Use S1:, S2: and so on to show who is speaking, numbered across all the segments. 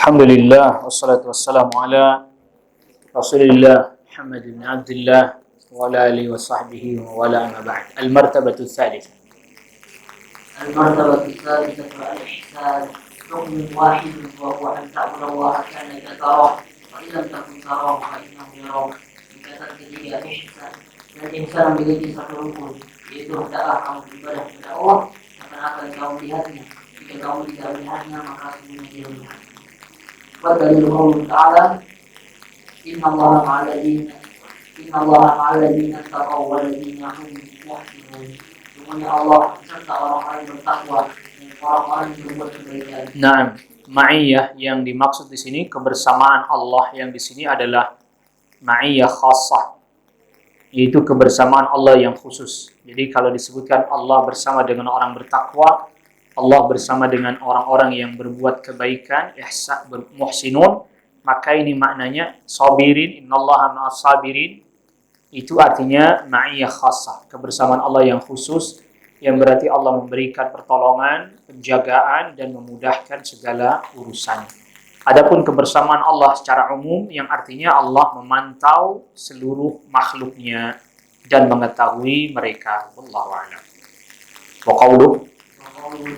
S1: Alhamdulillah wassalatu wassalamu ala Rasulillah Muhammad bin Abdullah wa ala alihi wa sahbihi wa wala amma ba'd. Al-martabatu tsalitsah.
S2: المرتبة الثالثة الإحسان ركن واحد وهو أن تعبد الله كأنك تراه وإن لم تكن تراه فإنه يراك. Tingkatan ketiga ihsan, dan ihsan memiliki satu rukun, yaitu hendaklah kamu beribadah kepada Allah seakan-akan kamu melihatnya. Jika kamu tidak melihatnya maka sesungguhnya dia melihatnya. Wadalil qaul ta'ala inna Allah ma'al ladzina taqaw wal ladzina hum muhsinun. Sesungguhnya Allah serta orang-orang yang bertakwa dan orang-orang yang berbuat kebaikan.
S1: Naam, ma'iyah yang dimaksud di sini, kebersamaan Allah yang di sini adalah ma'iyah khassah, yaitu kebersamaan Allah yang khusus. Jadi kalau disebutkan Allah bersama dengan orang bertakwa, Allah bersama dengan orang-orang yang berbuat kebaikan, ihsan, muhsinun, maka ini maknanya sabirin, innallaha ma'as sabirin. Itu artinya ma'iyah khassah, kebersamaan Allah yang khusus, yang berarti Allah memberikan pertolongan, penjagaan, dan memudahkan segala urusan. Adapun kebersamaan Allah secara umum, yang artinya Allah memantau seluruh makhluknya dan mengetahui mereka. Wallahu a'lam. Wa qawluhu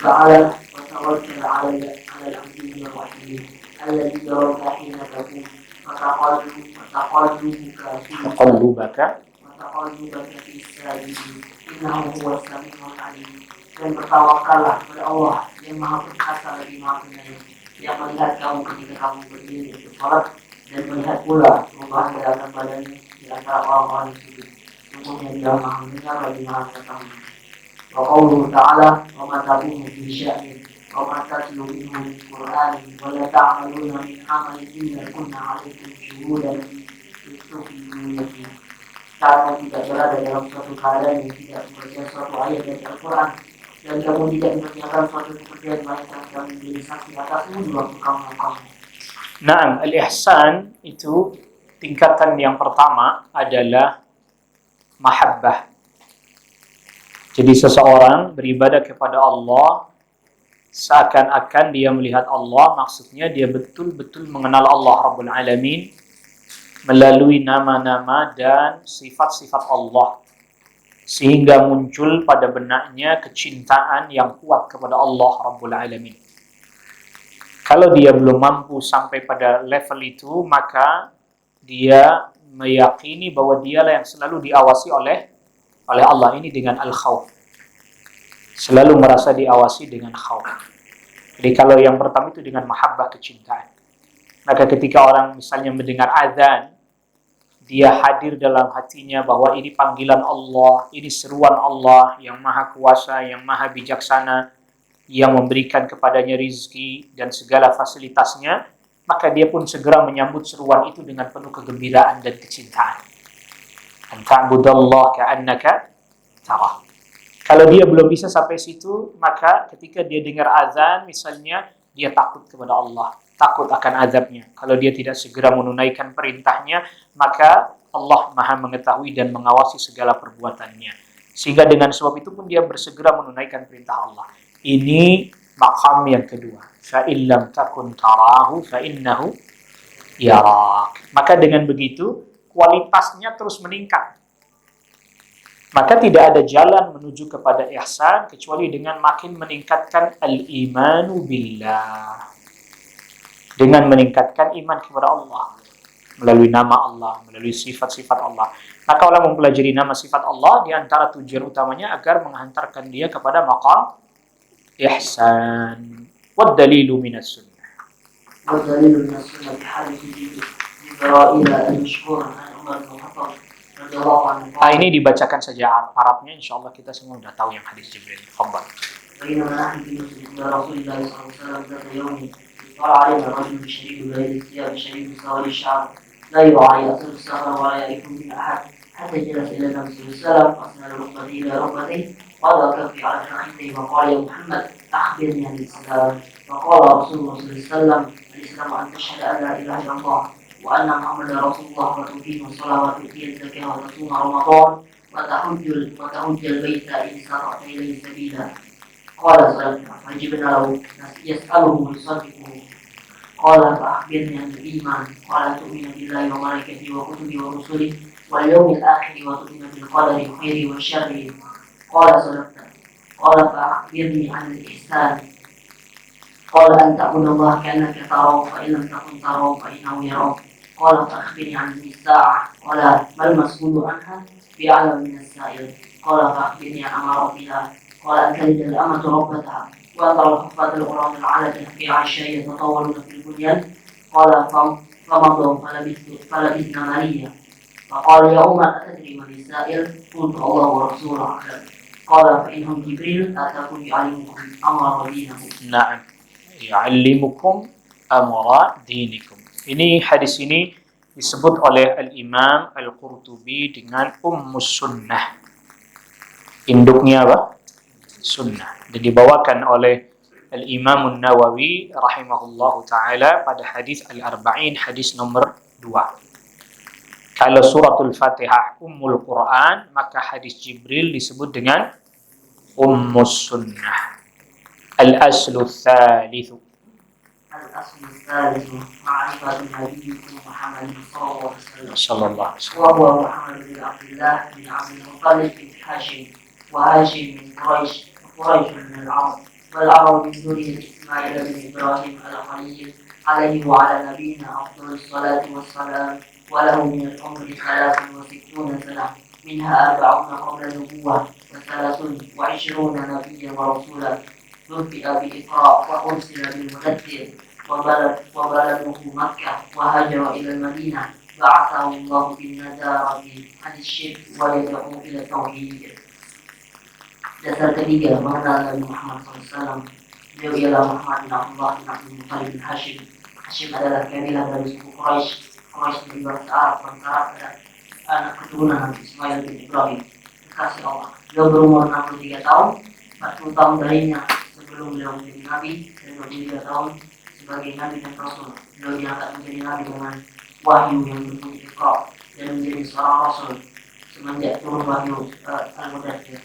S2: ta'ala wa tawakkal 'ala al-'azizir rahim alladzi yaraka hina taqum wa
S1: taqallubaka
S2: fi sajidin innahu huwas sami'ul 'alim. Dan bertawakallah kepada Allah yang Maha Perkasa lagi Maha Penyayang, yang melihat kamu ketika kamu berdiri untuk sholat dan melihat pula perubahan gerakan badannya di antara orang-orang yang sujud. Sungguhnya Dia Maha mendengar lagi Maha mengetahui. Wa qawluhu ta'ala wa ma taqumu fi sya'nin wa ma tatlu minhu min qur'anin wa la ta'maluna min 'amalin illa kunna 'alaykum syuhudan idh tufiduna fihi. Kamu tidak berada dalam suatu keadaan yang tidak membaca suatu ayat dari Al-Quran, dan kamu tidak mengerjakan suatu pekerjaan melainkan kami menjadi saksi atasmu di waktu kamu melakukannya.
S1: Naam, al-ihsan itu tingkatan yang pertama adalah mahabbah. Jadi seseorang beribadah kepada Allah seakan-akan dia melihat Allah, maksudnya dia betul-betul mengenal Allah Rabbul Alamin melalui nama-nama dan sifat-sifat Allah, sehingga muncul pada benaknya kecintaan yang kuat kepada Allah Rabbul Alamin. Kalau dia belum mampu sampai pada level itu, maka dia meyakini bahwa dialah yang selalu diawasi oleh Allah, ini dengan al-khawf. Selalu merasa diawasi dengan khawf. Jadi kalau yang pertama itu dengan mahabbah, kecintaan. Maka ketika orang misalnya mendengar azan, dia hadir dalam hatinya bahwa ini panggilan Allah, ini seruan Allah yang maha kuasa, yang maha bijaksana, yang memberikan kepadanya rizki dan segala fasilitasnya, maka dia pun segera menyambut seruan itu dengan penuh kegembiraan dan kecintaan. Anta'budallah ka'annaka tarah. Kalau dia belum bisa sampai situ, maka ketika dia dengar azan misalnya, dia takut kepada Allah, takut akan azabnya. Kalau dia tidak segera menunaikan perintahnya, maka Allah maha mengetahui dan mengawasi segala perbuatannya. Sehingga dengan sebab itu pun dia bersegera menunaikan perintah Allah. Ini maqam yang kedua. Fa'in lam takun tarahu fa'innahu yarak. Maka dengan begitu, kualitasnya terus meningkat. Maka tidak ada jalan menuju kepada ihsan kecuali dengan makin meningkatkan al-imanu billah. Dengan meningkatkan iman kepada Allah melalui nama Allah, melalui sifat-sifat Allah. Maka orang mempelajari nama sifat Allah di antara tujuan utamanya agar menghantarkan dia kepada maqam ihsan. Wad dalilu minas sunnah.
S2: Wad dalilu minas sunnah bi hadits Jibril al-mashhur an Umar bin Khattab radhiyallahu anhu.
S1: Ini dibacakan saja Arabnya, insyaallah kita semua sudah tahu yang hadis Jibril. Fadhal.
S2: Bainama nahnu fi masjid Rasulullah sallallahu alaihi wasallam ذات يوم طلع علينا رجل شديد بياض الثياب شديد سواد الشعر لا يراعي أثر السفر ولا يعرف من أحد حتى جلس إلى النبي صلى الله عليه وسلم وأسند ركبته إلى ركبتيه وضع كفي على فخذيه وقال يا محمد أخبرني عن الإسلام. فقال رسول الله صلى الله عليه وسلم الإسلام أن تشهد أن لا إله إلا الله وأن محمدا رسول الله وتقيم الصلاة وتؤتي الزكاة وتصوم رمضان وتحج البيت إن استطعت إليه سبيلا. قال صلى الله عليه وسلم فعجبنا له يسأله ويصدقه. Qala fa'akhbirni 'anil iman. Qala tu'minu billahi wa malaikatihi wa kutubihi wa rusulihi wal yawmil akhir wa tu'minu bil qadari khairihi wa syarrihi. Qala sadaqta. Qala fa'akhbirni 'anil ihsan. Qala an ta'budallaha ka'annaka tarahu fa in lam takun tarahu fa innahu yarak. Qala fa'akhbirni 'anil sa'ah. Qala mal mas'ulu 'anha bi'alam min as-sa'il. Qala fa'akhbirni 'an amara biha. Qala an talida al-amatu rabbataha. وترى الحفاة العراة العالة في عشاء يتطاولون في البنيان قال فمضوا فلبثنا مليا فقال يا عمر أتدري من السائل قلت الله ورسوله أعلم قال فإنهم جبريل أتاكم يعلمكم أمر دينكم.
S1: Na'am. Ya'allimukum amra dinikum. Ini hadis ini disebut oleh Al-Imam Al-Qurtubi dengan Ummus Sunnah. Induknya apa? Sunnah. Dan dibawakan oleh Al-Imam An-Nawawi rahimahullahu ta'ala pada hadis Al-Arba'in, hadis nomor 2. Kalau suratul Fatihah Ummul Quran, maka hadis Jibril disebut dengan Ummus Sunnah. Al-aslu tsalitsu.
S2: الأصل الثالث معرفة نبيكم محمد صلى الله عليه وسلم
S1: Sallallahu alaihi wasallam.
S2: وهو محمد بن عبد الله بن عبد المطلب بن هاشم وهاشم من قريش وقريش من العرب والعرب من ذرية إسماعيل بن إبراهيم الخليل عليه وعلى نبينا أفضل الصلاة والسلام وله من العمر 63 سنة منها 40 قبل النبوة و23 نبيا ورسولا نبئ بإقراء وأرسل بالمدثر وبلده مكة وهاجر إلى المدينة بعثه الله بالنذارة عن الشرك ويدعو إلى التوحيد. Dasar ketiga mengenal Nabi Muhammad SAW. Beliau ialah Muhammad bin Abdullah bin Abdul Muttalib bin Hashim. Hashim adalah kabilah dari suku Quraisy. Quraisy dari bangsa Arab, bangsa Arab adalah anak keturunan Nabi Ismail bin Ibrahim. Kasih Allah. Beliau berumur 63 tahun, 40 tahun darinya sebelum beliau menjadi Nabi, dan 23 tahun sebagai Nabi dan Rasul. Beliau diangkat menjadi Nabi dengan wahyu yang berbunyi Iqra dan menjadi seorang Rasul semenjak turun wahyu Al-Mudaththir.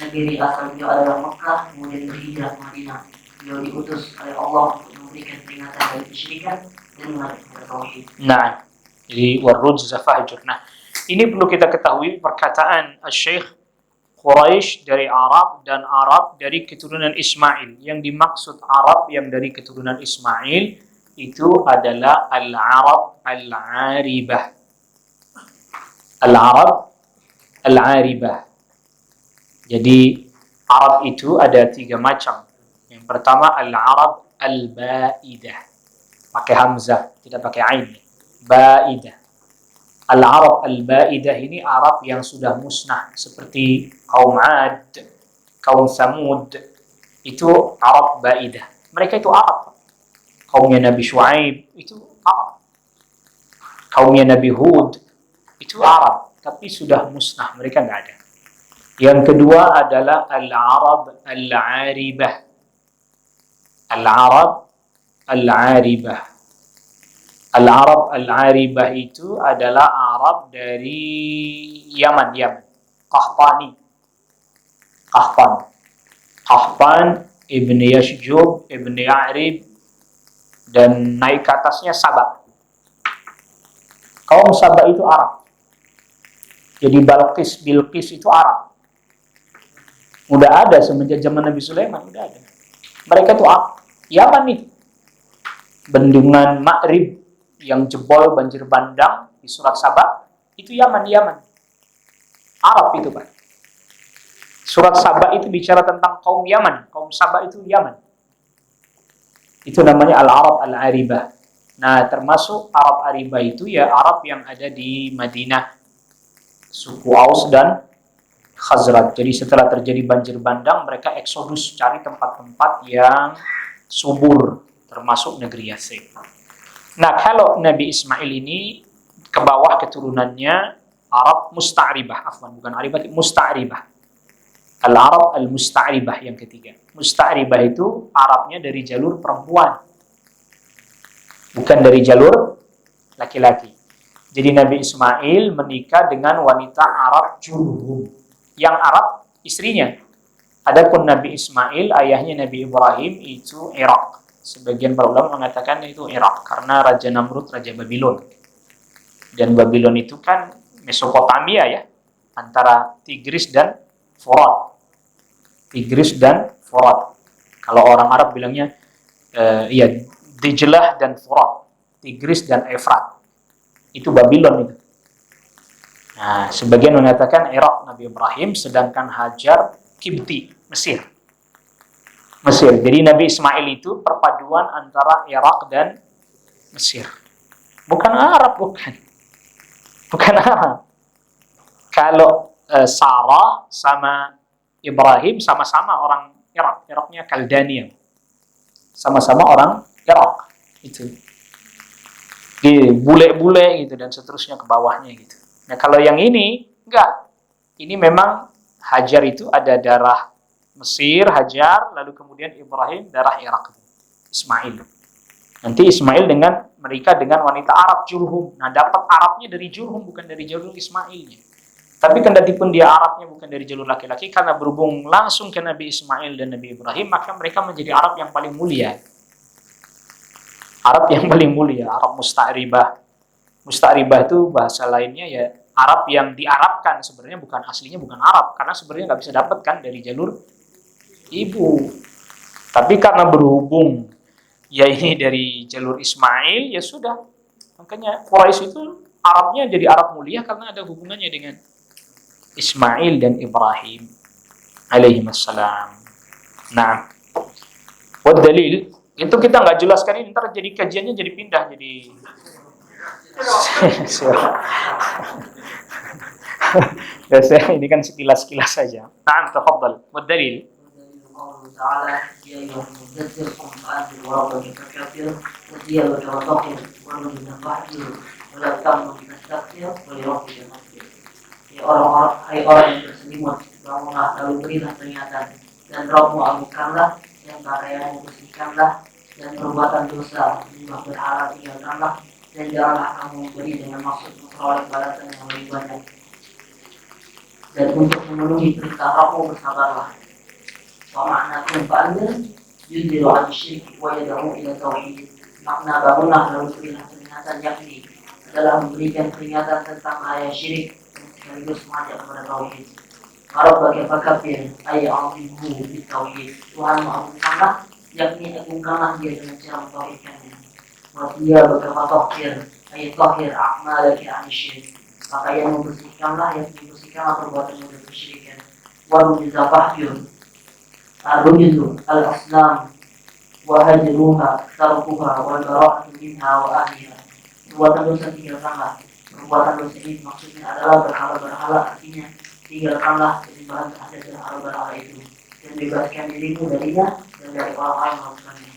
S2: Negeri asal beliau adalah Mekah, kemudian berhijrah ke Madinah. Beliau diutus oleh Allah untuk memberikan peringatan dari kesyirikan dan mengajak kepada tauhid.
S1: Nah, jadi warrujza fahjur. Nah, ini perlu kita ketahui perkataan Syekh Quraisy dari Arab dan Arab dari keturunan Ismail. Yang dimaksud Arab yang dari keturunan Ismail itu adalah Al-Arab Al-Aribah. Al-Arab Al-Aribah. Jadi Arab itu ada 3 macam. Yang pertama Al-Arab Al-Ba'idah. Pakai hamzah, tidak pakai ain. Ba'idah. Al-Arab Al-Ba'idah ini Arab yang sudah musnah, seperti kaum Ad, kaum Samud. Itu Arab Ba'idah. Mereka itu Arab. Kaumnya Nabi Shu'aib itu Arab. Kaumnya Nabi Hud itu Arab, tapi sudah musnah, mereka nggak ada. Yang kedua adalah Al-Arab Al-Aribah. Al-Arab Al-Aribah. Al-Arab Al-Aribah itu adalah Arab dari Yaman. Qahtani. Qahtan Ibn Yashjub, Ibn Ya'rib, dan naik ke atasnya Sabah. Kaum Sabah itu Arab. Jadi Bilqis itu Arab. Udah ada semenjak zaman Nabi Sulaiman, udah ada. Mereka itu Arab. Yaman itu. Bendungan Ma'rib yang jebol banjir bandang di surat Sabah, itu Yaman. Arab itu, Pak. Surat Sabah itu bicara tentang kaum Yaman. Kaum Sabah itu Yaman. Itu namanya Al-Arab Al-Aribah. Nah, termasuk Arab Aribah itu ya Arab yang ada di Madinah, suku Aus dan Khazraj. Jadi setelah terjadi banjir bandang, mereka eksodus cari tempat-tempat yang subur, termasuk negeri Yatsrib. Nah, kalau Nabi Ismail ini ke bawah keturunannya Arab Musta'ribah, bukan Aribah, Musta'ribah. Al-Arab Al-Musta'ribah yang ketiga. Musta'ribah itu Arabnya dari jalur perempuan, bukan dari jalur laki-laki. Jadi Nabi Ismail menikah dengan wanita Arab Jurhum. Yang Arab istrinya. Adapun Nabi Ismail, ayahnya Nabi Ibrahim itu Irak. sebagian para ulama mengatakan itu Irak karena Raja Namrud Raja Babylon. Dan Babylon itu kan Mesopotamia ya, antara Tigris dan Forat. Tigris dan Forat. Kalau orang Arab bilangnya iya Dijlah dan Forat. Tigris dan Efrat. Itu Babylon itu. Nah, sebagian mengatakan Irak Nabi Ibrahim, sedangkan Hajar Kibti, Mesir. Jadi Nabi Ismail itu perpaduan antara Irak dan Mesir. Bukan Arab, bukan Arab. Kalau Sarah sama Ibrahim sama-sama orang Irak. Iraknya Kaldania. Sama-sama orang Irak. Itu. Di bule-bule gitu dan seterusnya ke bawahnya gitu. Nah, kalau yang ini enggak. Ini memang Hajar itu ada darah Mesir, Hajar, lalu kemudian Ibrahim darah Irak. Ismail. Nanti Ismail dengan mereka dengan wanita Arab Jurhum. Nah, dapat Arabnya dari Jurhum bukan dari jalur Ismailnya. Tapi kendatipun dia Arabnya bukan dari jalur laki-laki, karena berhubung langsung ke Nabi Ismail dan Nabi Ibrahim, maka mereka menjadi Arab yang paling mulia. Arab yang paling mulia, Arab musta'ribah. Musta'ribah itu bahasa lainnya ya Arab yang diarabkan, sebenarnya bukan aslinya bukan Arab, karena sebenarnya nggak bisa dapatkan dari jalur ibu. Tapi karena berhubung ya ini dari jalur Ismail, ya sudah. Makanya Quraisy itu Arabnya jadi Arab mulia karena ada hubungannya dengan Ismail dan Ibrahim alaihi wassalam. Nah, buat dalil itu kita nggak jelaskan ini, ntar jadi kajiannya jadi pindah jadi biasanya ini kan sekilas-sekilas saja. Nah, tafadhal. Buat dalil.
S2: Orang-orang yang berselimut, bangunlah lalu berilah peringatan, dan Rabbmu agungkanlah, dan karyamu bersihkanlah, dan perbuatan dosa menyembah berhala tinggalkanlah, dan janganlah kamu beri dengan maksud memperoleh balasan yang lebih banyak. Dan untuk memenuhi perintah Rabbmu bersabarlah. Wa makna kumpa'anda yudhiru al-syirk wa yadahu ila tauhid. Makna bangunlah lalu berilah peringatan yakni adalah memberikan peringatan tentang bahaya syirik sekaligus mengajak kepada tauhid. Kalau bagi fakir ayat al-ibu di tauhid, Tuhan mengagungkanlah, yakni agungkanlah dia dengan cara mentauhidkannya. Dia berkata tahir, ayat tahir amal lagi anisyirik. Maka yang membersihkanlah, yang membersihkanlah perbuatan yang berkesyirikan. Waru bizabahiyun, arrujidu al-aslam, wahajruha, tarukuha, wal-bara'atu minha wa ahliha. Perbuatan dosa tinggalkanlah. Perbuatan dosa ini maksudnya adalah berhala-berhala, artinya tinggalkanlah penyembahan terhadap berhala-berhala itu dan bebaskan dirimu darinya dan dari orang-orang yang melakukannya.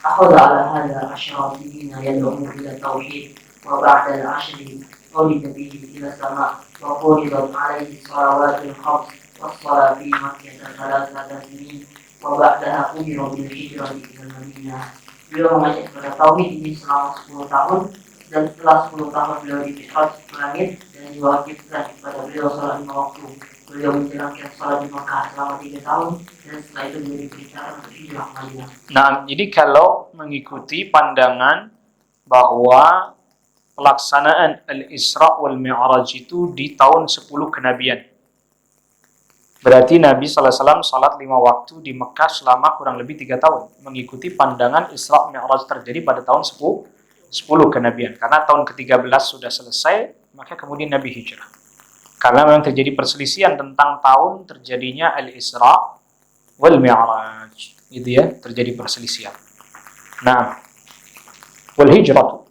S2: Akhadha ala hadha asyara sinina yad'umu ila tauhid wa ba'da al-ashri qawli nabiyyi ila sama' wa furidat alaihi salawatul khams was-salat fi makkah thalathata sinin wa ba'daha umira bil hijrati ila Madinah. Beliau mengajak kepada tauhid ini selama 10 tahun, dan setelah 10 tahun beliau dimi'raj ke langit dan diwajibkan kepada beliau salat 5 waktu. Beliau menjalankan salat di Makkah selama 3 tahun, dan setelah itu beliau diperintahkan untuk hijrah ke Madinah.
S1: Nah, jadi kalau mengikuti pandangan bahwa pelaksanaan Al-Isra wal Mi'raj itu di tahun 10 kenabian. Berarti Nabi SAW salat 5 waktu di Mekah selama kurang lebih 3 tahun. Mengikuti pandangan Isra Mi'raj terjadi pada tahun 10 kenabian. Karena tahun ke-13 sudah selesai, maka kemudian Nabi hijrah. Karena memang terjadi perselisihan tentang tahun terjadinya Al-Isra wal Mi'raj. Itu ya, terjadi perselisihan. Nah, wal hijrah.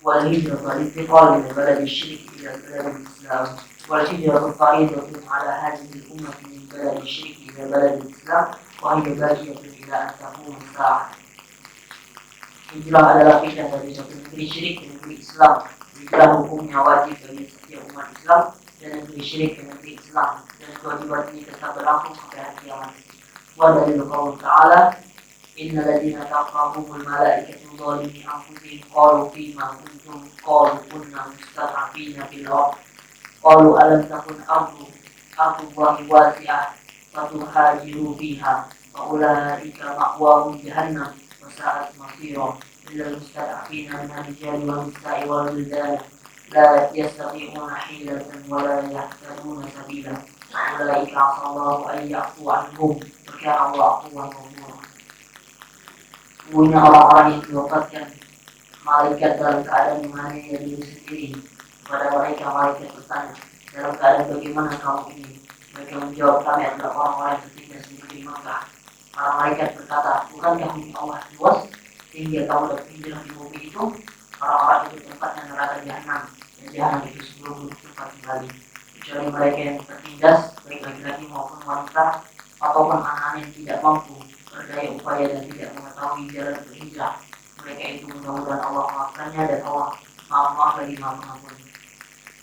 S2: Wal hijrah al-intiqal min balad asy-syirk ila balad al-Islam. Wal hijrah fariidatun ala hadhihi al-ummah min balad asy-syirk ila balad al-Islam wa hiya baqiyatun ila an taqum as-sa'ah. Hijrah adalah pindah dari satu negeri syirik ke negeri Islam. Hijrah hukumnya wajib bagi setiap umat Islam, dan negeri syirik ke negeri Islam, dan kewajiban ini tetap berlaku sampai hari kiamat. Wa dalil qaul ta'ala innal ladzina taqahumul malaikatu zalimi anfusihim qalu fima kuntum qalu kunna mustad'afina fil ardh qalu alam takun ardullahi wasi'ah fatuhajiru fiha fa ulaika ma'wahum jahannam وساءت مصيرا إلا المستضعفين من الرجال والنساء والولدان لا يستطيعون حيلة ولا يهتدون سبيلا أولئك عسى الله أن يعفو عنهم وكان الله عفوا غفورا. Punya orang-orang yang diwafatkan malaikat dalam keadaan menganiaya diri sendiri. Kepada mereka malaikat bertanya, dalam keadaan bagaimana kamu ini? Mereka menjawab, kami adalah orang-orang yang tertindas di negeri Makkah. Para malaikat berkata, bukankah bumi Allah luas sehingga kamu dapat tinggal di bumi itu? Orang-orang itu tempatnya neraka jahanam, dan jahanam itu sebelum tempat kembali. Kecuali mereka yang tertindas, baik laki-laki maupun wanita, ataupun anak yang tidak mampu berdaya upaya dan tidak mengetahui jalan berhijrah. Mereka itu mudah-mudahan Allah maafkannya dan Allah maaf bagi maha pengampun.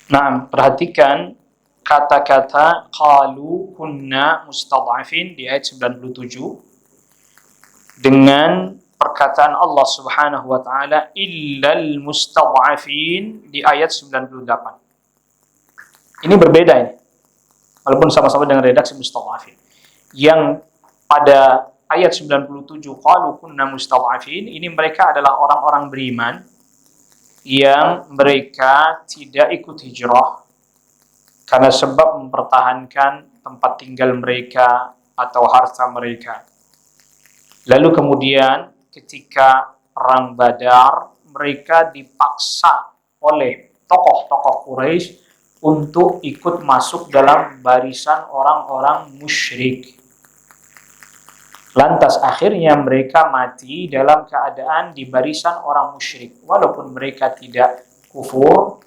S1: Nah, perhatikan kata-kata qalu kunna mustad'afin di ayat 97 dengan perkataan Allah Subhanahu wa taala illal mustad'afin di ayat 98. Ini berbeda ini. Walaupun sama-sama dengan redaksi mustad'afin. Yang pada ayat 97 qalu kunna mustad'afin ini mereka adalah orang-orang beriman yang mereka tidak ikut hijrah karena sebab mempertahankan tempat tinggal mereka atau harta mereka. Lalu kemudian ketika perang Badar mereka dipaksa oleh tokoh-tokoh Quraisy untuk ikut masuk dalam barisan orang-orang musyrik. Lantas akhirnya mereka mati dalam keadaan di barisan orang musyrik. Walaupun mereka tidak kufur,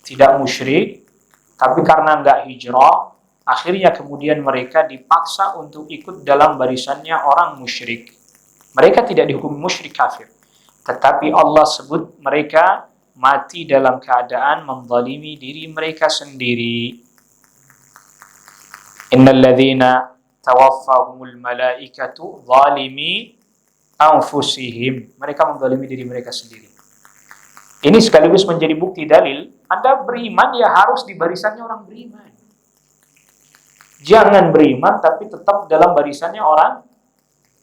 S1: tidak musyrik, tapi karena nggak hijrah, akhirnya kemudian mereka dipaksa untuk ikut dalam barisannya orang musyrik. Mereka tidak dihukum musyrik kafir. Tetapi Allah sebut mereka mati dalam keadaan menzalimi diri mereka sendiri. Innal ladzina tawaffahumul malaikatu zalimi anfusihim. Mereka menzalimi diri mereka sendiri. Ini sekaligus menjadi bukti dalil, Anda beriman ya harus di barisannya orang beriman. Jangan beriman tapi tetap dalam barisannya orang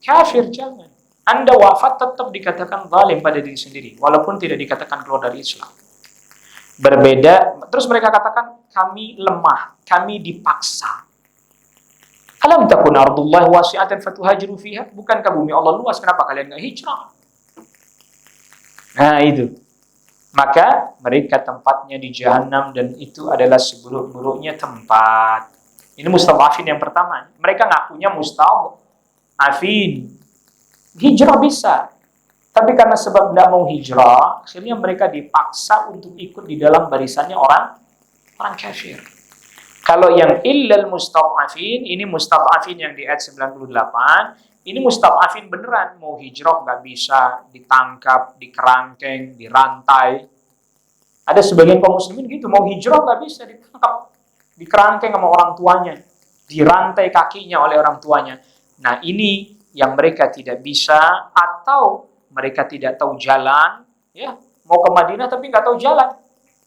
S1: kafir, jangan. Anda wafat tetap dikatakan zalim pada diri sendiri, walaupun tidak dikatakan keluar dari Islam. Berbeda, terus mereka katakan kami lemah, kami dipaksa. Alam takun ardullahi wasi'atan fatuhajiru fiha? Bukankah bumi Allah luas, kenapa kalian enggak hijrah? Nah, itu. Maka mereka tempatnya di jahanam dan itu adalah seburuk-buruknya tempat. Ini mustad'afin yang pertama. Mereka ngakunya mustad'afin. Hijrah bisa. Tapi karena sebab tidak mau hijrah, akhirnya mereka dipaksa untuk ikut di dalam barisannya orang kafir. Kalau yang illal mustad'afin, ini mustad'afin yang di ayat 98, ini mustad'afin beneran, mau hijrah nggak bisa, ditangkap, dikerangkeng, dirantai. Ada sebagian kaum muslimin gitu, mau hijrah nggak bisa, ditangkap, dikerangkeng sama orang tuanya, dirantai kakinya oleh orang tuanya. Nah ini yang mereka tidak bisa atau mereka tidak tahu jalan, ya mau ke Madinah tapi nggak tahu jalan,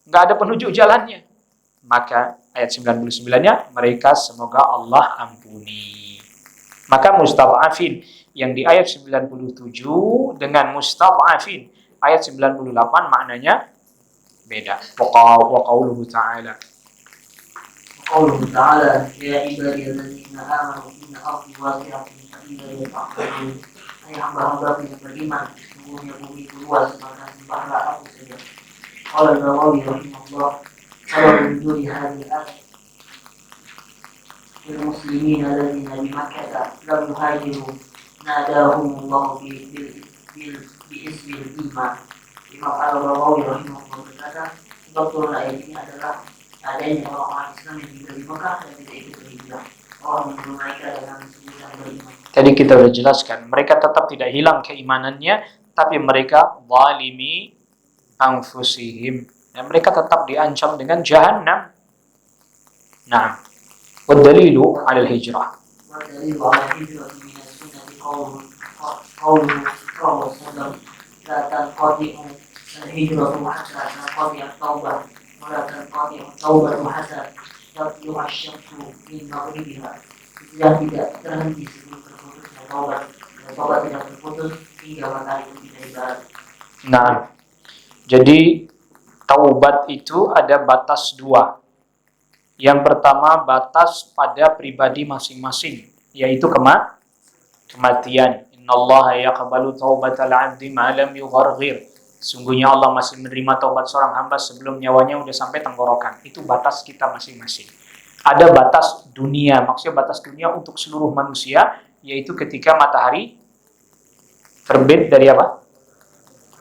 S1: nggak ada penunjuk jalannya. Maka ayat 99-nya mereka semoga Allah ampuni. Maka mustad'afin yang di ayat 97 dengan mustad'afin ayat 98 maknanya beda. Wa qauluhu ta'ala.
S2: Qauluhu ta'ala ya ibadiyalladzina amanu inna ardi wasi'atun fa'idha yata'qalun. Hai hamba-hamba yang beriman, sesungguhnya bumi itu luas, maka sembahlah aku saja. Qala Nawawi rahimahullah سبب نزول هذه الآية المسلمين الذين بمكة لم يهاجروا ناداهم الله باسم الإيمان. Imam Al-Rawawi rahimahullah berkata, sebab turun ayat ini adalah adanya orang-orang Islam yang tinggal di Mekah dan tidak ikut berhijrah. Allah menyuruh mereka dengan sebutan beriman. Tadi kita sudah jelaskan, mereka tetap tidak hilang keimanannya, tapi mereka zalimi anfusihim. Dan mereka tetap diancam dengan jahannam. Nah, wadalilu 'ala al-hijrah. Wadalilu 'ala al-hijrah min as-sunnah qawluhu sallallahu alaihi wasallam la tanqadi'u al-hijratu hatta tanqadi' at-taubah wa la tanqadi' at-taubah hatta tatlu'a asy-syamsu min maghribiha. Tidak terhenti sebelum terputusnya taubat. Taubat tidak terputus hingga matahari terbit dari barat.
S1: Nah, jadi taubat itu ada batas dua. Yang pertama batas pada pribadi masing-masing, yaitu kematian. Innallaha yaqbalu taubatal 'abdi ma lam yugharghir. Sungguhnya Allah masih menerima taubat seorang hamba sebelum nyawanya udah sampai tenggorokan. Itu batas kita masing-masing. Ada batas dunia, maksudnya batas dunia untuk seluruh manusia, yaitu ketika matahari terbit dari apa?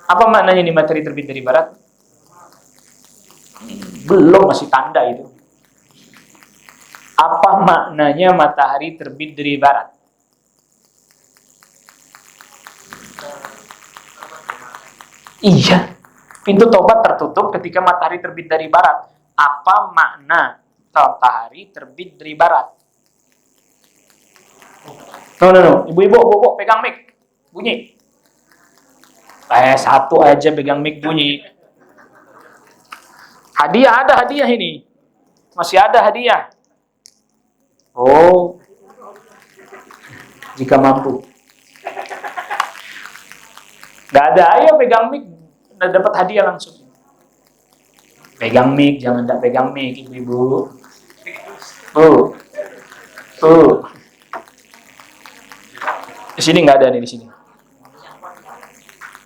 S1: Apa maknanya nih matahari terbit dari barat? Belum, masih tanda itu. Apa maknanya matahari terbit dari barat? Iya, pintu tobat tertutup ketika matahari terbit dari barat. Apa makna matahari terbit dari barat? No. Ibu-ibu, pegang mic. Bunyi. Satu aja pegang mic bunyi. Hadiah ada hadiah ini. Masih ada hadiah. Oh. Jika mampu. Gak ada, ayo pegang mic. Udah dapat hadiah langsung. Pegang mic, jangan tak pegang mic, ibu-ibu. Tuh. Di sini nggak ada nih di sini.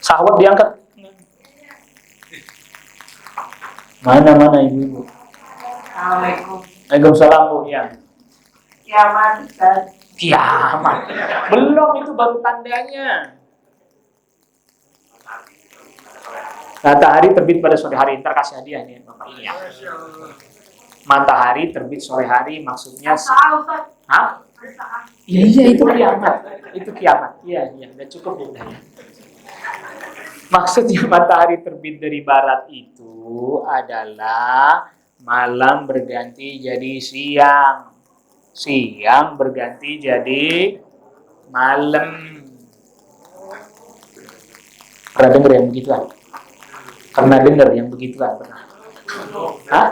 S1: Sahwat diangkat. Mana ibu-ibu?
S2: Assalamualaikum.
S1: Waalaikumsalam Bu. Ya.
S2: Kiamat, Ustaz.
S1: Kiamat. Belum, itu baru tandanya. Matahari terbit pada sore hari. Ntar kasih hadiah nih Bapak. Iya. Matahari terbit sore hari maksudnya. Hah? Iya itu kiamat. Itu kiamat. Iya, udah cukup udah ya. Maksudnya matahari terbit dari barat itu adalah malam berganti jadi siang. Siang berganti jadi malam. Pernah dengar yang begituan? Pernah dengar yang begituan? Pernah? Hah?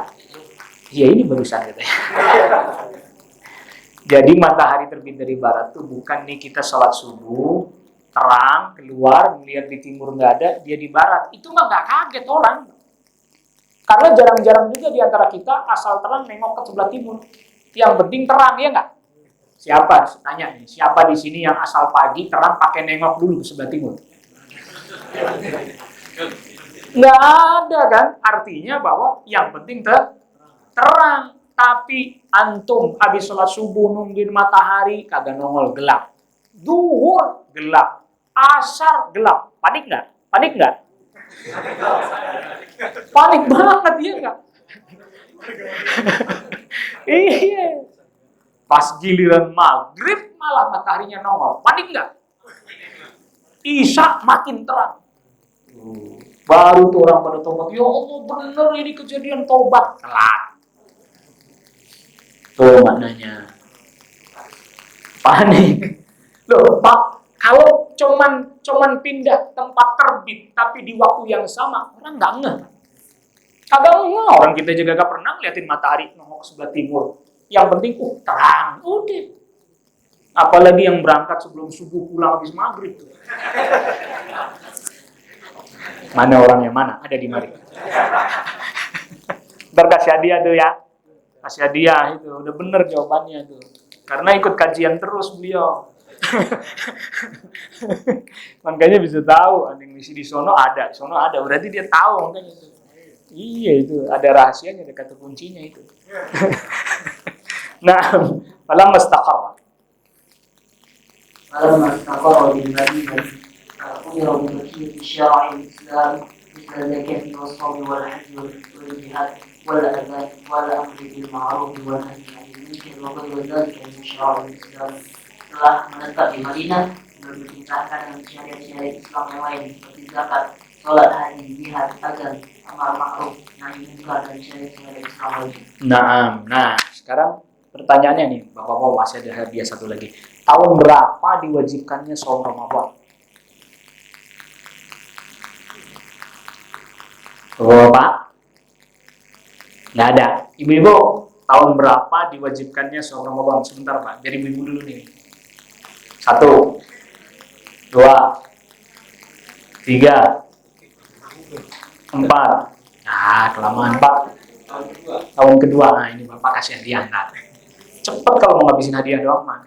S1: Iya ini barusan katanya. Jadi matahari terbit dari barat tuh bukan nih kita sholat subuh, terang, keluar, melihat di timur nggak ada, dia di barat. Itu mah nggak kaget orang. Karena jarang-jarang juga di antara kita asal terang nengok ke sebelah timur. Yang penting terang, ya nggak? Siapa? Tanya nih, siapa di sini yang asal pagi terang pakai nengok dulu ke sebelah timur? Nggak ada kan? Artinya bahwa yang penting terang. Tapi antum habis sholat subuh nungguin matahari kagak nongol, gelap. Duhur gelap, asar gelap. Panik nggak? Panik banget ya nggak? Iya. Pas giliran maghrib malah mataharinya nongol. Panik nggak? Isya makin terang. Baru tuh orang pada tobat. Ya Allah bener ini kejadian tobat. Telat. Tuh maknanya. Panik. Loh, Pak, kalau cuman pindah tempat terbit tapi di waktu yang sama, orang nggak ngeh. Kagak ngeh, orang kita juga gak pernah ngeliatin matahari nongol ke sebelah timur. Yang penting terang, udah. Apalagi yang berangkat sebelum subuh pulang habis maghrib tuh. Mana orangnya mana? Ada di mari. Ntar kasih hadiah tuh ya. Kasih hadiah itu, udah bener jawabannya tuh. Karena ikut kajian terus beliau. Makanya bisa tahu, ada yang misi di sono ada, berarti dia tahu makanya itu. Iya itu, ada rahasianya, ada kata kuncinya itu. Nah, falam mastaqarra.
S2: Falam mastaqarra bil Madinah, umira bi baqiyati syara'i al-Islam, misal zakati was-sawmi wal-hajji wal-jihad wal-adhan wal-amri bil ma'ruf wal-nahyi 'anil munkar wa ghayri dhalika min syara'i al-Islam. Telah menetap di Madinah, berperintahkan dengan syariat-syariat Islam yang lain seperti zakat, sholat, haji, jihad, azan, amar ma'ruf, nahi munkar dan syariat-syariat Islam lain.
S1: Nah, sekarang pertanyaannya nih, Bapak-bapak masih ada hadiah satu lagi. Tahun berapa diwajibkannya saum Ramadan? Bapak? Nggak ada. Ibu-ibu, tahun berapa diwajibkannya saum Ramadan? Sebentar Pak, dari ibu dulu nih. 1, 2, 3, 4. Nah, kelamaan 4. Tahun kedua. Nah, ini Bapak kasih hadiah. Nah, cepet kalau mau ngabisin hadiah doang mah.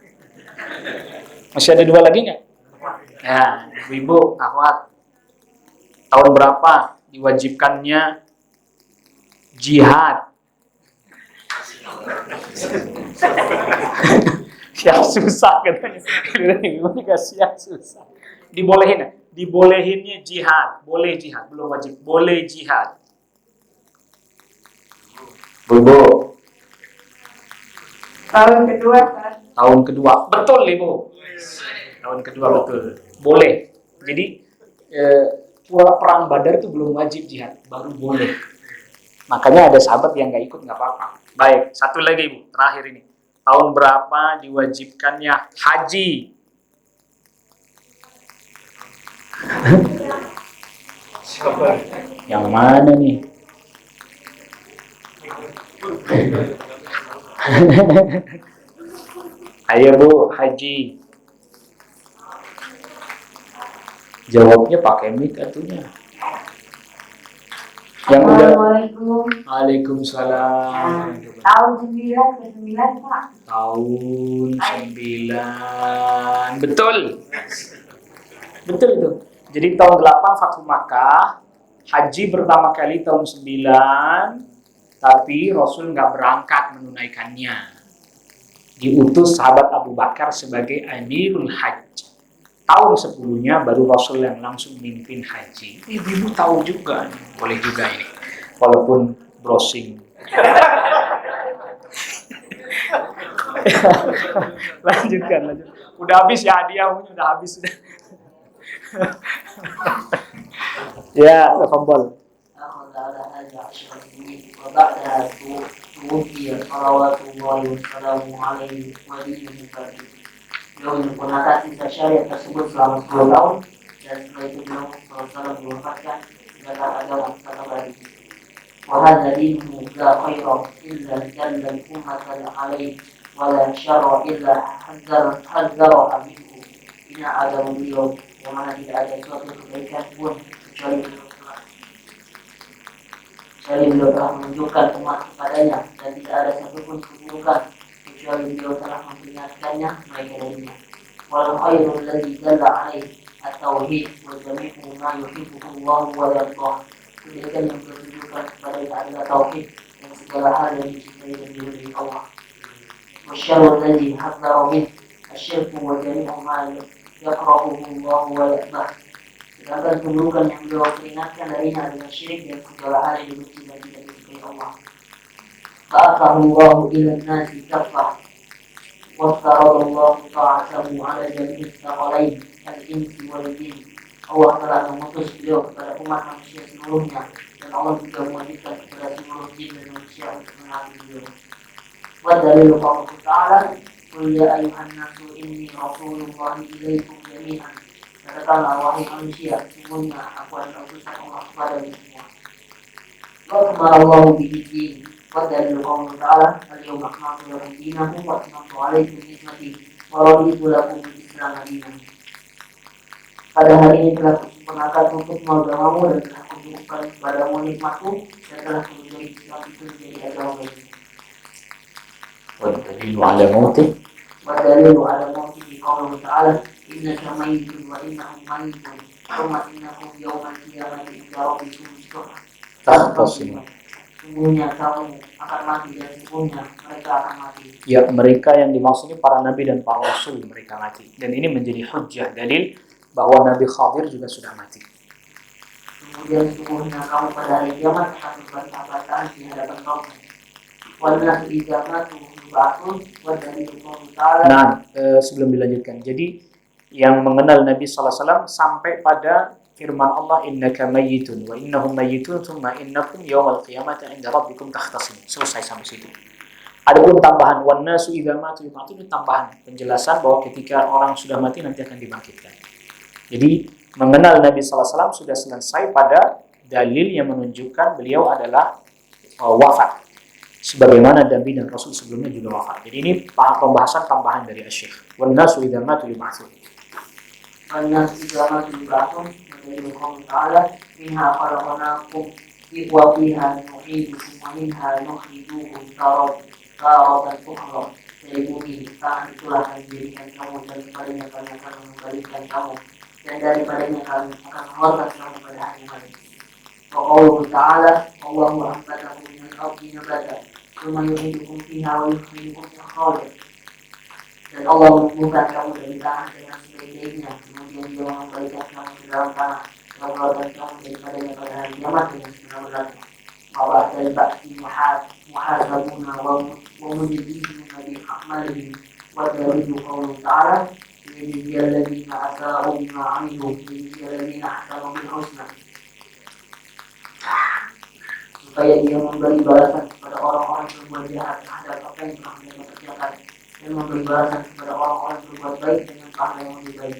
S1: Masih ada 2 lagi nggak? Ya, ibu, akhwat. Tahun berapa diwajibkannya jihad? Yang susah katanya. Ibu dikasih yang susah. Dibolehin, dibolehinnya jihad, boleh jihad, belum wajib, boleh jihad. Bu,
S2: Tahun kedua kan?
S1: tahun kedua, betul ibu. Tahun kedua betul, boleh. Jadi perang Badar itu belum wajib jihad, baru boleh. Makanya ada sahabat yang nggak ikut nggak apa-apa. Baik, satu lagi ibu, terakhir ini. Tahun berapa diwajibkannya haji? Yang mana nih? Ayo bu, haji. Jawabnya pakai mic atunya. Yang udah.
S2: Assalamualaikum.
S1: Waalaikumsalam.
S2: Tahun 9 ke 9 Pak.
S1: Tahun 9. Betul. Betul itu. Jadi tahun 8 Fathu Makkah, haji pertama kali tahun 9, tapi Rasul nggak berangkat menunaikannya. Diutus sahabat Abu Bakar sebagai Amirul Hajj. Tahun 10-nya baru Rasul yang langsung mimpin haji. Ibu tahu juga, boleh juga ini. Walaupun browsing. Lanjutkan. Udah habis ya hadiahnya, udah habis sudah. Ya, tafadhol.
S2: وبعدها توفي صلوات الله وسلامه عليه ولي الفجر. Beliau menyempurnakan sisa syariat tersebut selama 10 tahun dan setelah itu beliau SAW diwafatkan sedangkan agama tetap abadi. وهذا دينه لا خير إلا جل الأمة عليه ولا شر إلا حذرها منه. Ini agama beliau yang mana tidak ada suatu kebaikan pun kecuali beliau telah menunjukkan umat kepadanya dan tidak ada satupun keburukan kecuali beliau telah memperingatkannya mereka darinya. Wal khairul ladzi dalla alaihi at-tauhid wa jami'u ma yuhibbuhu Allah wa yardah. Kebaikan yang bertujukan kepadanya adalah tauhid dan segala hal yang dicintai dan diridhai Allah. Wasyarrul ladzi hadzara min asyirku wa jami'u ma yakrahuhu Allah wa yardah. Sedangkan keburukan yang beliau peringatkan darinya adalah syirik dan segala hal yang dibenci dan tidak disukai Allah. Ba'athahu Allah ila an-nasi kaffah wa faradallahu ta'atahu 'ala jami'i thaqalain al-insi wal jin. Allah telah mengutus beliau kepada umat manusia seluruhnya dan Allah juga mewajibkan kepada seluruh jin dan manusia untuk menaati beliau. Wa dalilu qawluhu ta'ala, "Qul ya ayyuhan nasu inni rasulullahi ilaikum jami'an." Katakanlah wahai manusia, sesungguhnya aku adalah utusan Allah kepadamu semua. Wa kamala Allahu bihi din. Wa dalilu qawlihi ta'ala, "Al-yawma akmaltu lakum dinakum wa atmamtu 'alaykum ni'mati wa raditu lakum al-Islam dinan." Pada hari ini telah kusempurnakan untukmu agamamu dan telah kucukupkan kepadamu nikmatku dan telah kuridhoi Islam itu menjadi agama bagimu. Wa dalilu 'ala mawtihi qawluhu ta'ala, "Innaka mayyitun wa innahum mayyitun, thumma innakum yawmal qiyamati 'inda rabbikum tahtasimun." Sungguhnya kamu akan mati dan sungguhnya mereka akan mati.
S1: Ya, mereka yang dimaksud ini para nabi dan para rasul mereka mati. Dan ini menjadi hujjah, dalil bahwa Nabi Khadir juga sudah mati.
S2: Kemudian sungguhnya kamu pada hari kiamat akan berbantah-bantahan di hadapan kaum. Wallahi idza matu ba'thun wa dalilu qawlihi ta'ala.
S1: Nah, sebelum dilanjutkan. Jadi yang mengenal Nabi sallallahu alaihi wasallam sampai pada firman Allah, innaka mayyitun wa innahum mayyitun thumma innakum yawmal qiyamati 'inda rabbikum takhtasimun. Selesai sampai situ. Adapun tambahan wan nasu idza matu yub'atsun, itu tambahan penjelasan bahwa ketika orang sudah mati nanti akan dibangkitkan. Jadi mengenal Nabi sallallahu alaihi wasallam sudah selesai pada dalil yang menunjukkan beliau adalah wafat. Sebagaimana Nabi dan Rasul sebelumnya juga wafat. Jadi ini pembahasan tambahan dari Asy-Syaikh. Wan nasu idza matu yub'atsun.
S2: Wan nasu idza matu yub'atsun, dari Allah Ta'ala minha khalaqnakum wa fiha nu'idukum wa minha nukhrijukum taratan ukhra. Dari bumi tanah itulah kami jadikan kamu, dan daripadanya kami akan mengembalikan kamu, dan daripadanya kami akan mengeluarkan kamu pada hari hari. Wa qawluhu ta'ala Allahu anbatakum minal ardi nabata thumma yu'idukum fiha wa yukhrijukum ikhraja. Dan Allah menumbuhkan kamu dari tanah dengan sebaik-baiknya, kemudian Dia mengembalikan kamu ke dalam tanah dan mengeluarkan kamu daripadanya pada hari kiamat dengan sebenar-benarnya. Bahwa dari bakti muhasabuna wa mujizuna bi a'malihim wa dalilu qawlu ta'ala liyajziyal ladzina asa'u bima 'amilu liyajziyal ladzina ahsanu bil husna, supaya Dia memberi balasan kepada orang-orang yang berbuat jahat terhadap apa yang telah mereka kerjakan, dan memberi balasan kepada orang-orang yang berbuat baik dengan pahala yang lebih baik.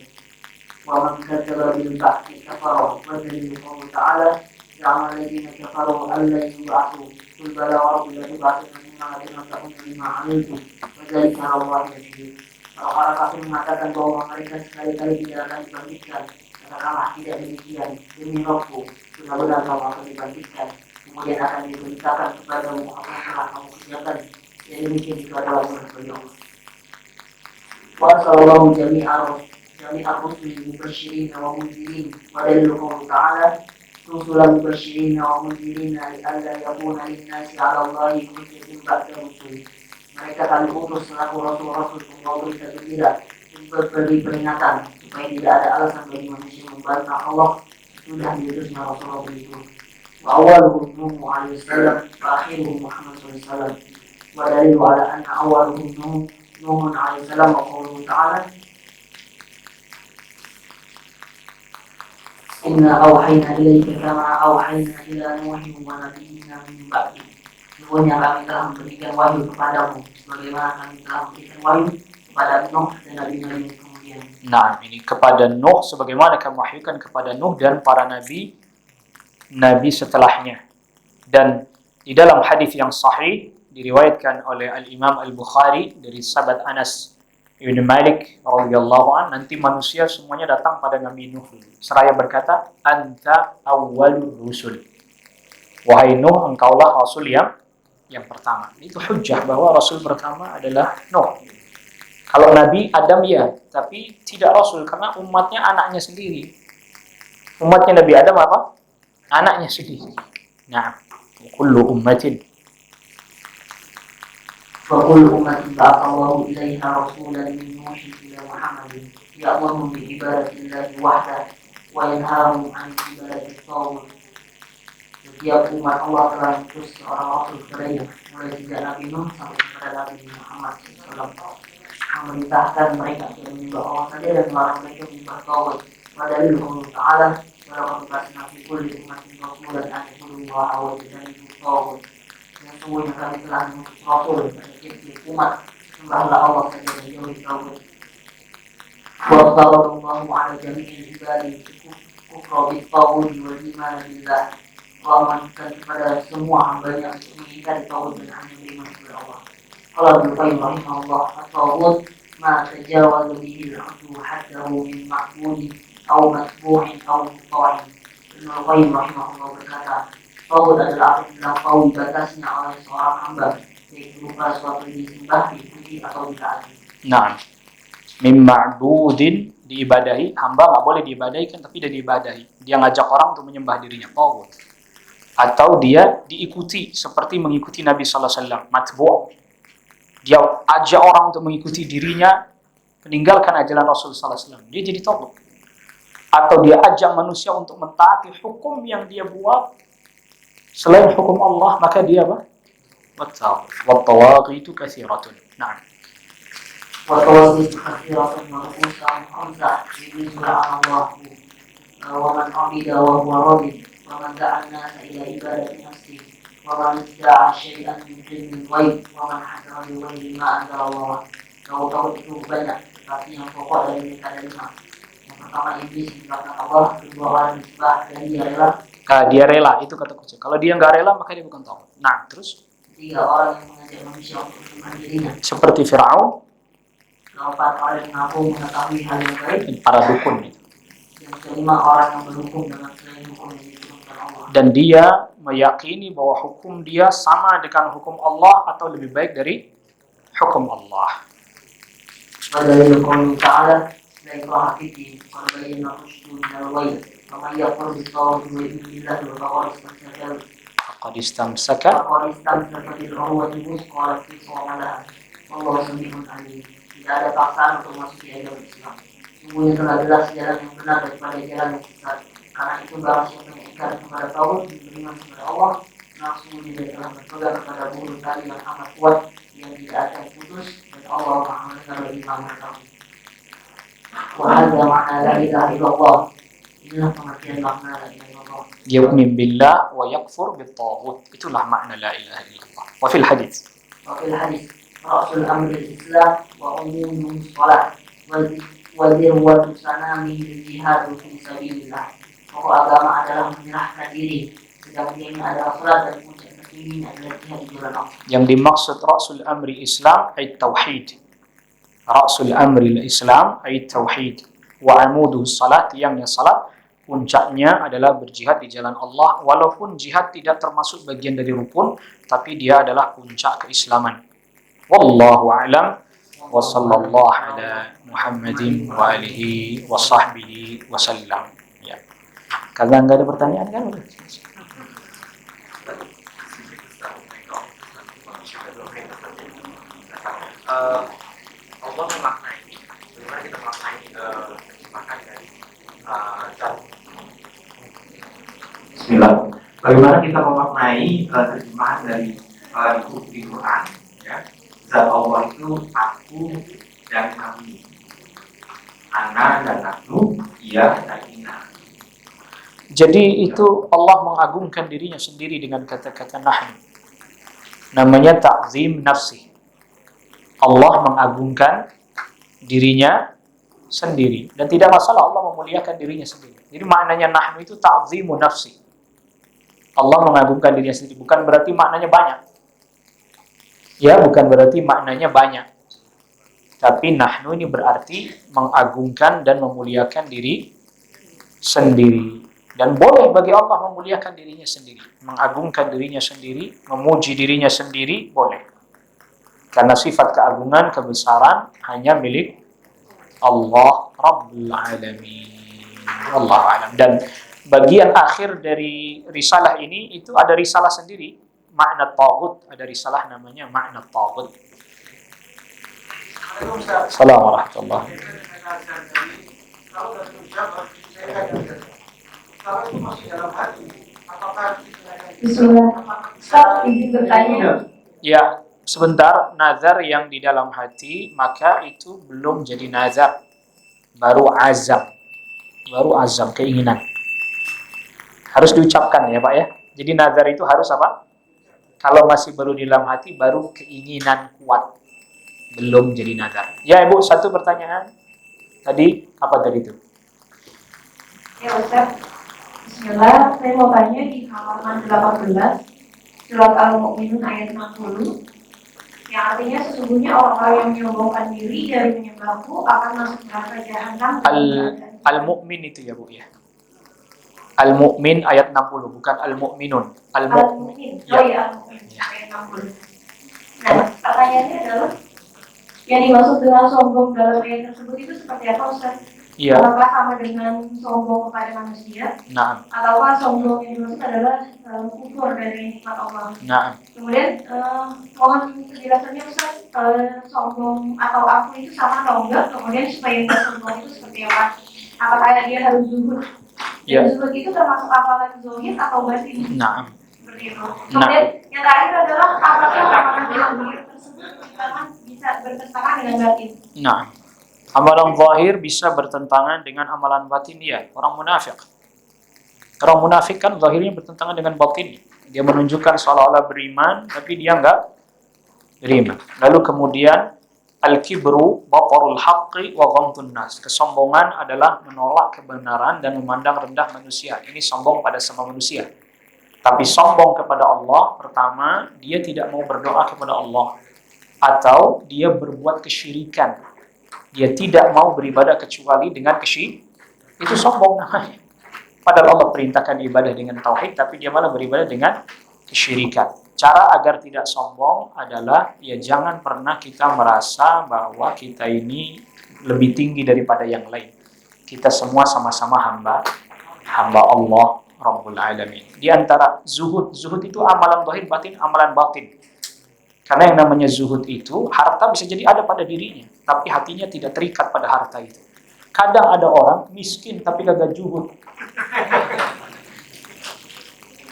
S2: Wa man kadzdzaba bil ba'thi kafara wa dalilu qawlu ta'ala زعم الذين كفروا أن لن يبعثوا قل بلى وربي لتبعثن ثم لتنبؤن بما عملتم وذلك على الله يسير. Kalau orang kafir mengatakan bahwa mereka sekali-kali tidak akan dibangkitkan, katakanlah tidak demikian, demi Rabbku benar-benar kamu akan dibangkitkan, kemudian akan diberitakan kepadamu apa yang telah kamu kerjakan, dan demikian itu adalah benar bagi Allah. Wa sallallahu jami'ar rusuli mubasysyirin wa mundzirin wa dalilu qawli ta'ala rusulan mubasysyirin wa mundzirin li'alla yakuna lin-nasi 'ala Allahi hujjatun ba'da rusul. Mereka kami utus selaku rasul-rasul membawa berita gembira dan memberi peringatan supaya tidak ada alasan bagi manusia membantah Allah sudah diutusnya rasul-rasul itu. Wa awwaluhum Nuh alaihi salam wa akhiruhum Muhammad sallallahu alaihi wasallam. Wa dalilu 'ala anna awwaluhum Nuh alaihi salam wa qawluhu ta'ala Inna awhayna ilaika kama awhayna ila Nuhin wa nabiyyina min ba'di. Sesungguhnya kami telah memberikan wahyu kepadamu sebagaimana kami telah memberikan wahyu kepada Nuh dan nabi-nabi kemudian.
S1: Nah, ini kepada Nuh sebagaimana kami wahyukan kepada Nuh dan para nabi setelahnya. Dan di dalam hadis yang sahih diriwayatkan oleh Al-Imam Al-Bukhari dari sahabat Anas Ibn Malik radhiyallahu an, nanti manusia semuanya datang pada Nabi Nuh seraya berkata, anta awwalur rusul. Wahai Nuh, engkaulah rasul yang pertama. Itu hujjah bahwa rasul pertama adalah Nuh. Kalau Nabi Adam ya, tapi tidak rasul karena umatnya anaknya sendiri. Umatnya Nabi Adam apa? Anaknya sendiri. Nah, kullu ummatin
S2: وكل أمة بعث الله إليها رسولا من نوح إلى محمد يأمرهم بعبادة الله وحده وينهاهم عن عبادة الطاغوت. Setiap umat Allah telah mengutus seorang rasul kepadanya, mulai sejak Nabi Nuh sampai kepada Nabi Muhammad SAW, memerintahkan mereka untuk menyembah Allah saja dan melarang mereka menyembah tauhid. Padahal Allah Taala dalam berkata Nabi kulli umatin rasulan an ya'budullaha wa yajtanibu tauhid. Sesungguhnya kami telah mengutus rasul pada setiap umat, sembahlah Allah saja dan jauhi tauhid. Wa sallallahu ala jami'il ibadi kufra bit-tauhid wal iman billah. Allah menyatakan kepada semua hambanya untuk mengingkari tauhid dan hanya beriman kepada Allah. Qala Ibnu Qayyim rahimahullah, at-tauhid ma tajawaza bihi al-'abdu haddahu min ma'budin aw matbu'in aw muta'in. Ibnu Qayyim rahimahullah berkata, tauhid adalah apa yang melampaui batasnya oleh seorang hamba, yaitu berupa suatu disembah, dipuji atau ditaati.
S1: Nah, min ma'budin diibadahi, hamba nggak boleh diibadahi kan, tapi dia diibadahi. Dia ngajak orang untuk menyembah dirinya, tauhid. Atau dia diikuti seperti mengikuti Nabi sallallahu alaihi wasallam, matbu'. Dia ajak orang untuk mengikuti dirinya, meninggalkan ajaran Rasul sallallahu alaihi wasallam. Dia jadi tauhid. Atau dia ajak manusia untuk mentaati hukum yang dia buat selain hukum Allah, maka dia apa? Wat-tawaghitu katsiratun. Nah.
S2: Wat-tawaghitu katsiratun wa usan hamzah ibnu Allah wa man amida wa huwa radid wa man da'a an-nasa ila ibadati nafsi wa man da'a syai'an min ilmin ghaib wa man hadara bi ghairi ma anzalallah. Tauhid itu banyak, tetapi yang pokok dari mereka ada 5. Yang pertama iblis mengatakan Allah, kedua orang disembah dan dia rela. Itu kata kunci. Kalau dia nggak rela maka dia bukan tauhid. Nah, terus 3 orang yang mengajak manusia untuk menyembah dirinya,
S1: seperti Firaun.
S2: 4 orang yang mengaku mengetahui hal yang gaib,
S1: para dukun itu.
S2: Yang kelima, orang yang berhukum dengan selain hukum yang diturunkan Allah.
S1: Dan dia meyakini bahwa hukum dia sama dengan hukum Allah atau lebih baik dari hukum Allah.
S2: Wadalil qawli ta'ala la ikraha fid-din qad bayyana rusydu minal ghayy faman yakfur bit-taghut wa yu'min billahi
S1: Faqad istamsaka
S2: bil urwatil wuthqa la infisama laha wallahu samii'un 'aliim. Tidak ada paksaan untuk masuk di agama Islam. Sungguhnya telah jelas jalan yang benar daripada jalan yang sesat. Karena itu barang siapa yang ingkar kepada tauhid dan beriman kepada Allah, langsung dia telah berpegang kepada bulu tali yang amat kuat yang tidak akan putus, dan Allah Maha mendengar lagi Maha mengetahui. Wa hadza ma'na la ilaha illallah. Inilah pengertian makna la ilaha illallah.
S1: yu'min billah wa yakfur bit-taghut. Itulah makna la ilaha illallah. Wa fil hadits Rasul amri Islam wa umumul shalah wa dirwatu sanami jihad fi sabilillah. Pokok agama adalah menyerahkan diri, sedang ini adalah salat dan puncak tertinggi adalah jihad di jalan Allah. Yang dimaksud Rasul amri Islam ay tauhid. Rasul amri Islam ay tauhid. Wa amudu salat, yang salat puncaknya adalah berjihad di jalan Allah, walaupun jihad tidak termasuk bagian dari rukun, tapi dia adalah puncak keislaman. Wallahu a'lam wa sallallahu ala Muhammadin wa alihi wa sahbihi wa sallam. Ya. Kagak enggak ada pertanyaan kan?
S3: Allah memaknai, bagaimana kita memaknai makan dari zat. Bismillah. Bagaimana kita memaknai terjemahan dari di Quran, ya? Zat Allah itu aku dan kami, ana dan aku, ia dan ina.
S1: Jadi itu Allah mengagungkan dirinya sendiri dengan kata-kata nahnu. Namanya ta'zim nafsi. Allah mengagungkan dirinya sendiri. Dan tidak masalah Allah memuliakan dirinya sendiri. Jadi maknanya nahnu itu ta'zimu nafsi. Allah mengagungkan dirinya sendiri. Bukan berarti maknanya banyak. Ya, bukan berarti maknanya banyak. Tapi nahnu ini berarti mengagungkan dan memuliakan diri sendiri. Dan boleh bagi Allah memuliakan dirinya sendiri. Mengagungkan dirinya sendiri, memuji dirinya sendiri, boleh. Karena sifat keagungan, kebesaran hanya milik Allah Rabbul Alamin. Wallahu a'lam. Dan bagian akhir dari risalah ini itu ada risalah sendiri, makna taghut, ada risalah namanya makna taghut. Assalamualaikum warahmatullahi wabarakatuh. Ya, sebentar, nazar yang di dalam hati, maka itu belum jadi nazar. Baru azam. Baru azam, keinginan. Harus diucapkan ya Pak ya. Jadi nazar itu harus apa? Kalau masih baru di dalam hati, baru keinginan kuat. Belum jadi nazar. Ya Ibu, satu pertanyaan. Tadi, apa tadi itu?
S4: Ya Ustaz, bismillah, saya mau tanya di halaman 18 surat Al-Mu'minun ayat 60 yang artinya sesungguhnya orang-orang yang menyombongkan diri dari menyembahku akan masuk neraka jahanam.
S1: Al-Mu'min itu ya Bu ya. Al-Mu'min ayat 60, bukan Al-Mu'minun.
S4: Al-Mu'min.
S1: Ya.
S4: Oh iya, Al-Mu'min ayat 60. Nah, pertanyaannya adalah yang dimaksud dengan sombong dalam ayat tersebut itu seperti apa Ustaz?
S1: Iya.
S4: Apakah sama dengan sombong kepada manusia?
S1: Nah.
S4: Ataukah sombong yang dimaksud adalah kufur dari nikmat Allah?
S1: Nah.
S4: Kemudian mohon penjelasannya Ustaz, sombong atau aku itu sama atau enggak? Kemudian supaya tidak sombong itu seperti apa? Apakah dia harus zuhud?
S1: Ya.
S4: Dan zuhud itu termasuk amalan zahir atau batin?
S1: Nah.
S4: Seperti itu. Kemudian yang terakhir adalah apakah amalan zahir tersebut bisa bertentangan dengan batin?
S1: Nah. Amalan zahir bisa bertentangan dengan amalan batin dia. Orang munafik. Orang munafik kan zahirnya bertentangan dengan batin. Dia menunjukkan seolah-olah beriman, tapi dia enggak beriman. Lalu kemudian al-kibru batarul haqqi wa ghamtun nas. Kesombongan adalah menolak kebenaran dan memandang rendah manusia. Ini sombong pada sama manusia. Tapi sombong kepada Allah, pertama, dia tidak mau berdoa kepada Allah. Atau dia berbuat kesyirikan. Dia tidak mau beribadah kecuali dengan Itu sombong namanya. Padahal Allah perintahkan ibadah dengan tauhid, tapi dia malah beribadah dengan kesyirikan. Cara agar tidak sombong adalah ya jangan pernah kita merasa bahwa kita ini lebih tinggi daripada yang lain. Kita semua sama-sama hamba Allah Rabbul Alamin. Di antara zuhud itu amalan zahir, batin, amalan batin. Karena yang namanya zuhud itu, harta bisa jadi ada pada dirinya, tapi hatinya tidak terikat pada harta itu. Kadang ada orang miskin tapi kagak zuhud.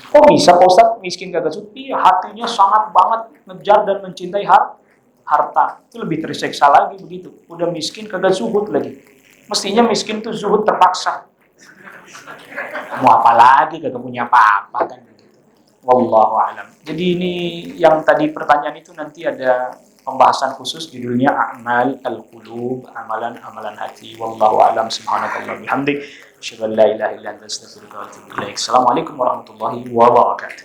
S1: Kok bisa Pak Ustaz miskin kagak zuhud? Iya, hatinya sangat banget ngejar dan mencintai harta. Itu lebih tersiksa lagi begitu. Udah miskin kagak zuhud lagi. Mestinya miskin tuh zuhud terpaksa. Mau apa lagi, kagak punya apa-apa kan gitu. Wallahu a'lam. Jadi ini yang tadi pertanyaan itu nanti ada pembahasan khusus judulnya A'mal al-Qulub, amalan-amalan hati. Wallahu a'lam. Subhanakallah bihamdik. Asyhadu an la ilaha illa anta astaghfiruka wa atubu ilaik. Assalamualaikum warahmatullahi wabarakatuh.